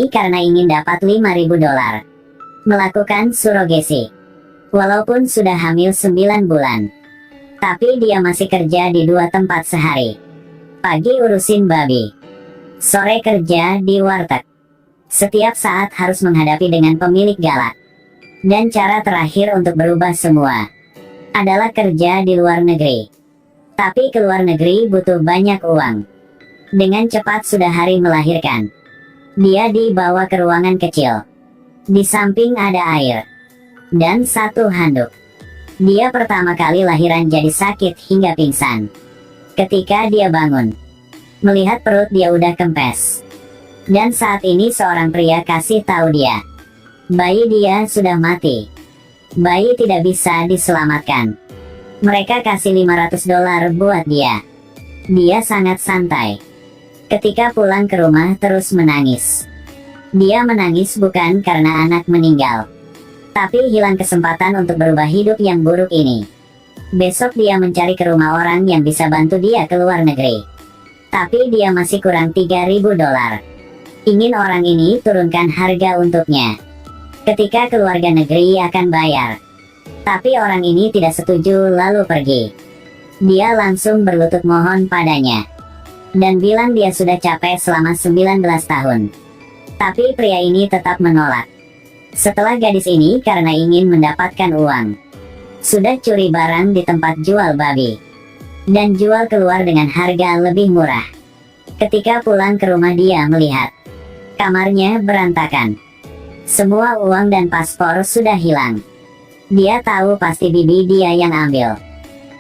ini karena ingin dapat $5.000. Melakukan surogesi. Walaupun sudah hamil 9 bulan. Tapi dia masih kerja di 2 tempat sehari. Pagi urusin babi. Sore kerja di warteg. Setiap saat harus menghadapi dengan pemilik galak. Dan cara terakhir untuk berubah semua adalah kerja di luar negeri. Tapi ke luar negeri butuh banyak uang. Dengan cepat sudah hari melahirkan. Dia dibawa ke ruangan kecil. Di samping ada air. Dan 1 handuk. Dia pertama kali lahiran jadi sakit hingga pingsan. Ketika dia bangun, melihat perut dia udah kempes. Dan saat ini seorang pria kasih tahu dia, bayi dia sudah mati. Bayi tidak bisa diselamatkan. Mereka kasih $500 buat dia. Dia sangat santai. Ketika pulang ke rumah terus menangis. Dia menangis bukan karena anak meninggal, tapi hilang kesempatan untuk berubah hidup yang buruk ini. Besok dia mencari ke rumah orang yang bisa bantu dia ke luar negeri. Tapi dia masih kurang $3.000. Ingin orang ini turunkan harga untuknya. Ketika keluarga negeri akan bayar. Tapi orang ini tidak setuju lalu pergi. Dia langsung berlutut mohon padanya. Dan bilang dia sudah capek selama 19 tahun. Tapi pria ini tetap menolak. Setelah gadis ini karena ingin mendapatkan uang, sudah curi barang di tempat jual babi. Dan jual keluar dengan harga lebih murah. Ketika pulang ke rumah dia melihat kamarnya berantakan. Semua uang dan paspor sudah hilang. Dia tahu pasti bibi dia yang ambil.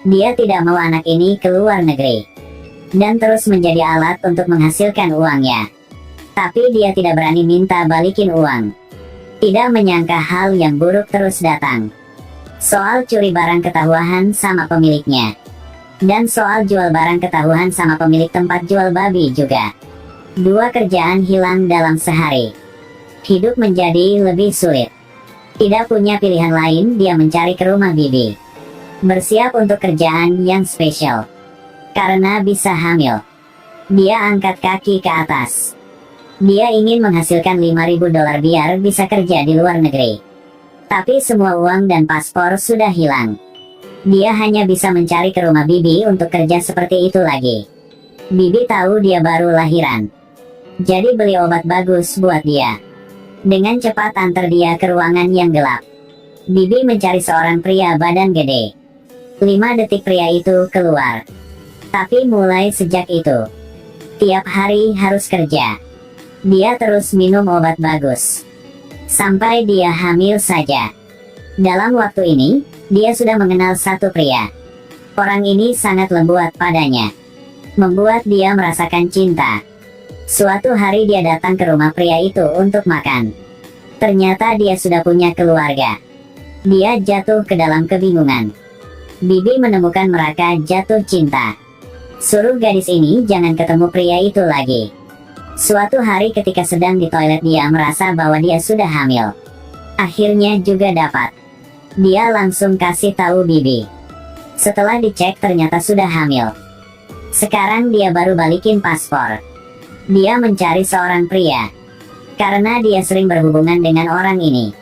Dia tidak mau anak ini ke luar negeri. Dan terus menjadi alat untuk menghasilkan uangnya. Tapi dia tidak berani minta balikin uang. Tidak menyangka hal yang buruk terus datang. Soal curi barang ketahuan sama pemiliknya. Dan soal jual barang ketahuan sama pemilik tempat jual babi juga. 2 kerjaan hilang dalam sehari. Hidup menjadi lebih sulit. Tidak punya pilihan lain, dia mencari ke rumah bibi. Bersiap untuk kerjaan yang spesial. Karena bisa hamil. Dia angkat kaki ke atas. Dia ingin menghasilkan $5.000 biar bisa kerja di luar negeri. Tapi semua uang dan paspor sudah hilang. Dia hanya bisa mencari ke rumah bibi untuk kerja seperti itu lagi. Bibi tahu dia baru lahiran. Jadi beli obat bagus buat dia. Dengan cepat antar dia ke ruangan yang gelap. Bibi mencari seorang pria badan gede. 5 detik pria itu keluar. Tapi mulai sejak itu, tiap hari harus kerja. Dia terus minum obat bagus. Sampai dia hamil saja. Dalam waktu ini, dia sudah mengenal satu pria. Orang ini sangat lembut padanya. Membuat dia merasakan cinta. Suatu hari dia datang ke rumah pria itu untuk makan. Ternyata dia sudah punya keluarga. Dia jatuh ke dalam kebingungan. Bibi menemukan mereka jatuh cinta. Suruh gadis ini jangan ketemu pria itu lagi. Suatu hari ketika sedang di toilet dia merasa bahwa dia sudah hamil. Akhirnya juga dapat. Dia langsung kasih tahu bibi. Setelah dicek ternyata sudah hamil. Sekarang dia baru balikin paspor. Dia mencari seorang pria. Karena dia sering berhubungan dengan orang ini.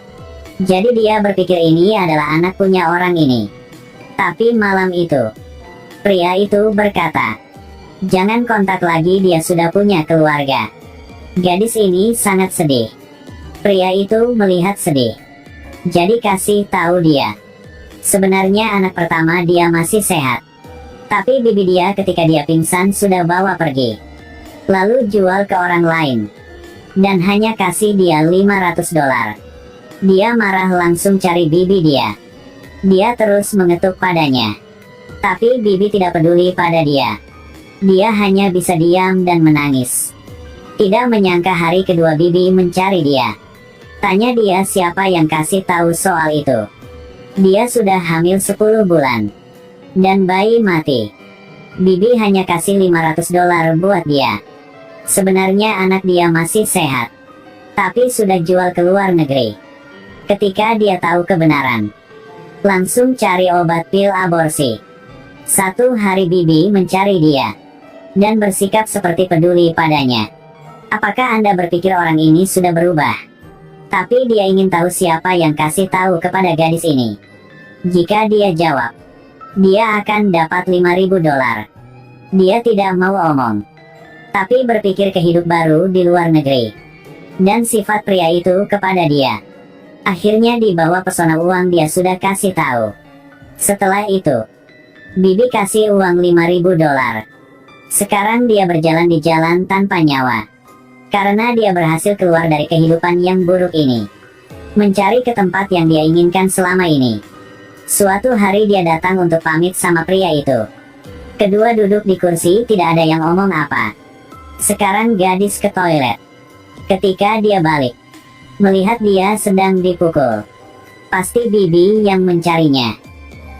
Jadi dia berpikir ini adalah anak punya orang ini. Tapi malam itu, pria itu berkata, jangan kontak lagi, dia sudah punya keluarga. Gadis ini sangat sedih. Pria itu melihat sedih. Jadi kasih tahu dia. Sebenarnya anak pertama dia masih sehat. Tapi bibi dia ketika dia pingsan sudah bawa pergi. Lalu jual ke orang lain. Dan hanya kasih dia $500. Dia marah langsung cari bibi dia. Dia terus mengetuk padanya. Tapi bibi tidak peduli pada dia. Dia hanya bisa diam dan menangis. Tidak menyangka hari kedua bibi mencari dia. Tanya dia siapa yang kasih tahu soal itu. Dia sudah hamil 10 bulan. Dan bayi mati. Bibi hanya kasih $500 buat dia. Sebenarnya anak dia masih sehat. Tapi sudah jual ke luar negeri. Ketika dia tahu kebenaran, langsung cari obat pil aborsi. Satu hari bibi mencari dia. Dan bersikap seperti peduli padanya. Apakah Anda berpikir orang ini sudah berubah? Tapi dia ingin tahu siapa yang kasih tahu kepada gadis ini. Jika dia jawab, dia akan dapat $5.000. Dia tidak mau omong, tapi berpikir ke hidup baru di luar negeri. Dan sifat pria itu kepada dia. Akhirnya di bawah pesona uang dia sudah kasih tahu. Setelah itu, Bibi kasih uang $5.000. Sekarang dia berjalan di jalan tanpa nyawa. Karena dia berhasil keluar dari kehidupan yang buruk ini. Mencari ke tempat yang dia inginkan selama ini. Suatu hari dia datang untuk pamit sama pria itu. Kedua duduk di kursi, tidak ada yang ngomong apa. Sekarang gadis ke toilet. Ketika dia balik, melihat dia sedang dipukul. Pasti Bibi yang mencarinya.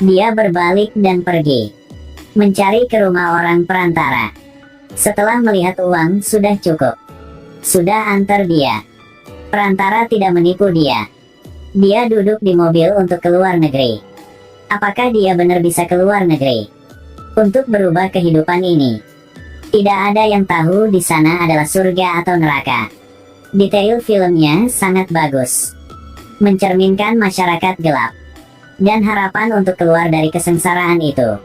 Dia berbalik dan pergi. Mencari ke rumah orang perantara. Setelah melihat uang sudah cukup, sudah antar dia. Perantara tidak menipu dia. Dia duduk di mobil untuk keluar negeri. Apakah dia benar bisa keluar negeri untuk berubah kehidupan ini? Tidak ada yang tahu di sana adalah surga atau neraka. Detail filmnya sangat bagus, mencerminkan masyarakat gelap dan harapan untuk keluar dari kesengsaraan itu.